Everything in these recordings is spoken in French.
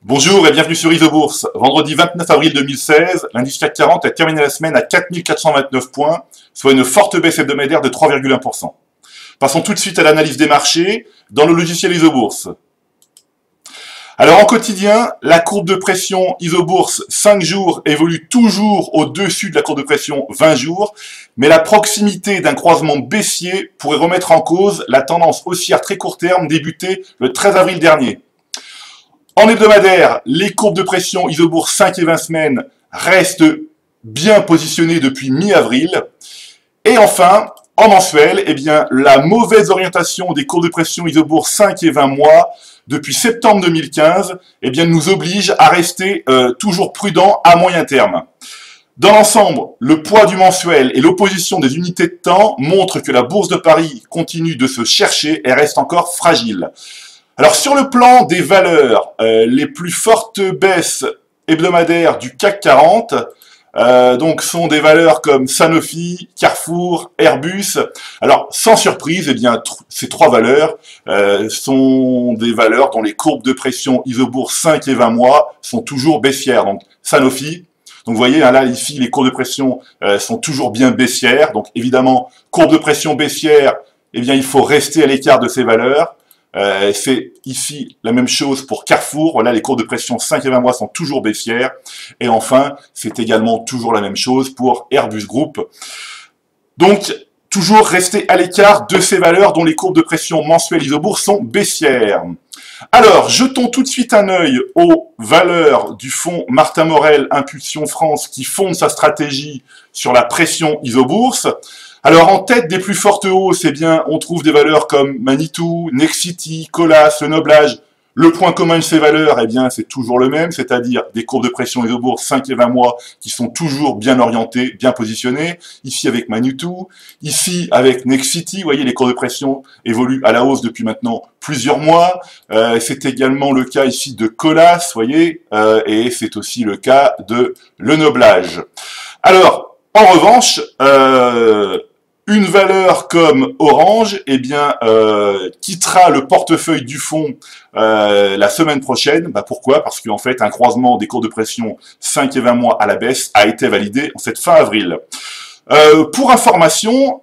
Bonjour et bienvenue sur Isobourse. Vendredi 29 avril 2016, l'indice CAC 40 a terminé la semaine à 4429 points, soit une forte baisse hebdomadaire de 3,1%. Passons tout de suite à l'analyse des marchés dans le logiciel Isobourse. Alors en quotidien, la courbe de pression Isobourse 5 jours évolue toujours au-dessus de la courbe de pression 20 jours, mais la proximité d'un croisement baissier pourrait remettre en cause la tendance haussière très court terme débutée le 13 avril dernier. En hebdomadaire, les courbes de pression Isobourse 5 et 20 semaines restent bien positionnées depuis mi-avril. Et enfin, en mensuel, la mauvaise orientation des courbes de pression Isobourse 5 et 20 mois depuis septembre 2015 nous oblige à rester toujours prudent à moyen terme. Dans l'ensemble, le poids du mensuel et l'opposition des unités de temps montrent que la bourse de Paris continue de se chercher et reste encore fragile. Alors sur le plan des valeurs, les plus fortes baisses hebdomadaires du CAC 40 sont des valeurs comme Sanofi, Carrefour, Airbus. Alors sans surprise, ces trois valeurs sont des valeurs dont les courbes de pression Isobourse 5 et 20 mois sont toujours baissières. Donc Sanofi, donc vous voyez là ici les courbes de pression sont toujours bien baissières. Donc évidemment, courbe de pression baissière, il faut rester à l'écart de ces valeurs. C'est ici la même chose pour Carrefour. Voilà, les courbes de pression 5 et 20 mois sont toujours baissières. Et enfin, c'est également toujours la même chose pour Airbus Group. Donc, toujours rester à l'écart de ces valeurs dont les courbes de pression mensuelles Isobourse sont baissières. Alors, jetons tout de suite un œil aux valeurs du fonds Martin Morel Impulsion France qui fonde sa stratégie sur la pression Isobourse. Alors, en tête des plus fortes hausses, on trouve des valeurs comme Manitou, Nexity, Colas, Le Noblage. Le point commun de ces valeurs, c'est toujours le même, c'est-à-dire des courbes de pression Isobourse 5 et 20 mois qui sont toujours bien orientées, bien positionnées. Ici avec Manitou, ici avec Nexity, vous voyez, les courbes de pression évoluent à la hausse depuis maintenant plusieurs mois. C'est également le cas ici de Colas, vous voyez, et c'est aussi le cas de Le Noblage. Alors, en revanche, une valeur comme Orange, quittera le portefeuille du fonds la semaine prochaine. Pourquoi? Parce qu'en fait, un croisement des courbes de pression 5 et 20 mois à la baisse a été validé en cette fin avril. Pour information,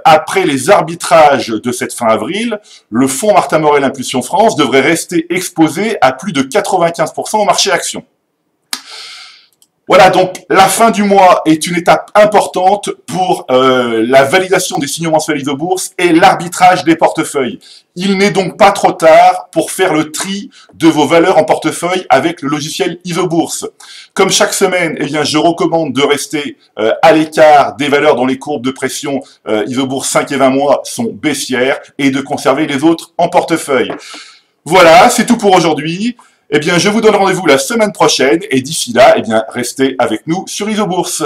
après les arbitrages de cette fin avril, le fonds Martin Morel Impulsion France devrait rester exposé à plus de 95% au marché actions. Voilà, donc la fin du mois est une étape importante pour la validation des signaux mensuels Isobourse et l'arbitrage des portefeuilles. Il n'est donc pas trop tard pour faire le tri de vos valeurs en portefeuille avec le logiciel Isobourse. Comme chaque semaine, je recommande de rester à l'écart des valeurs dont les courbes de pression Isobourse 5 et 20 mois sont baissières et de conserver les autres en portefeuille. Voilà, c'est tout pour aujourd'hui. Je vous donne rendez-vous la semaine prochaine et d'ici là, restez avec nous sur Isobourse.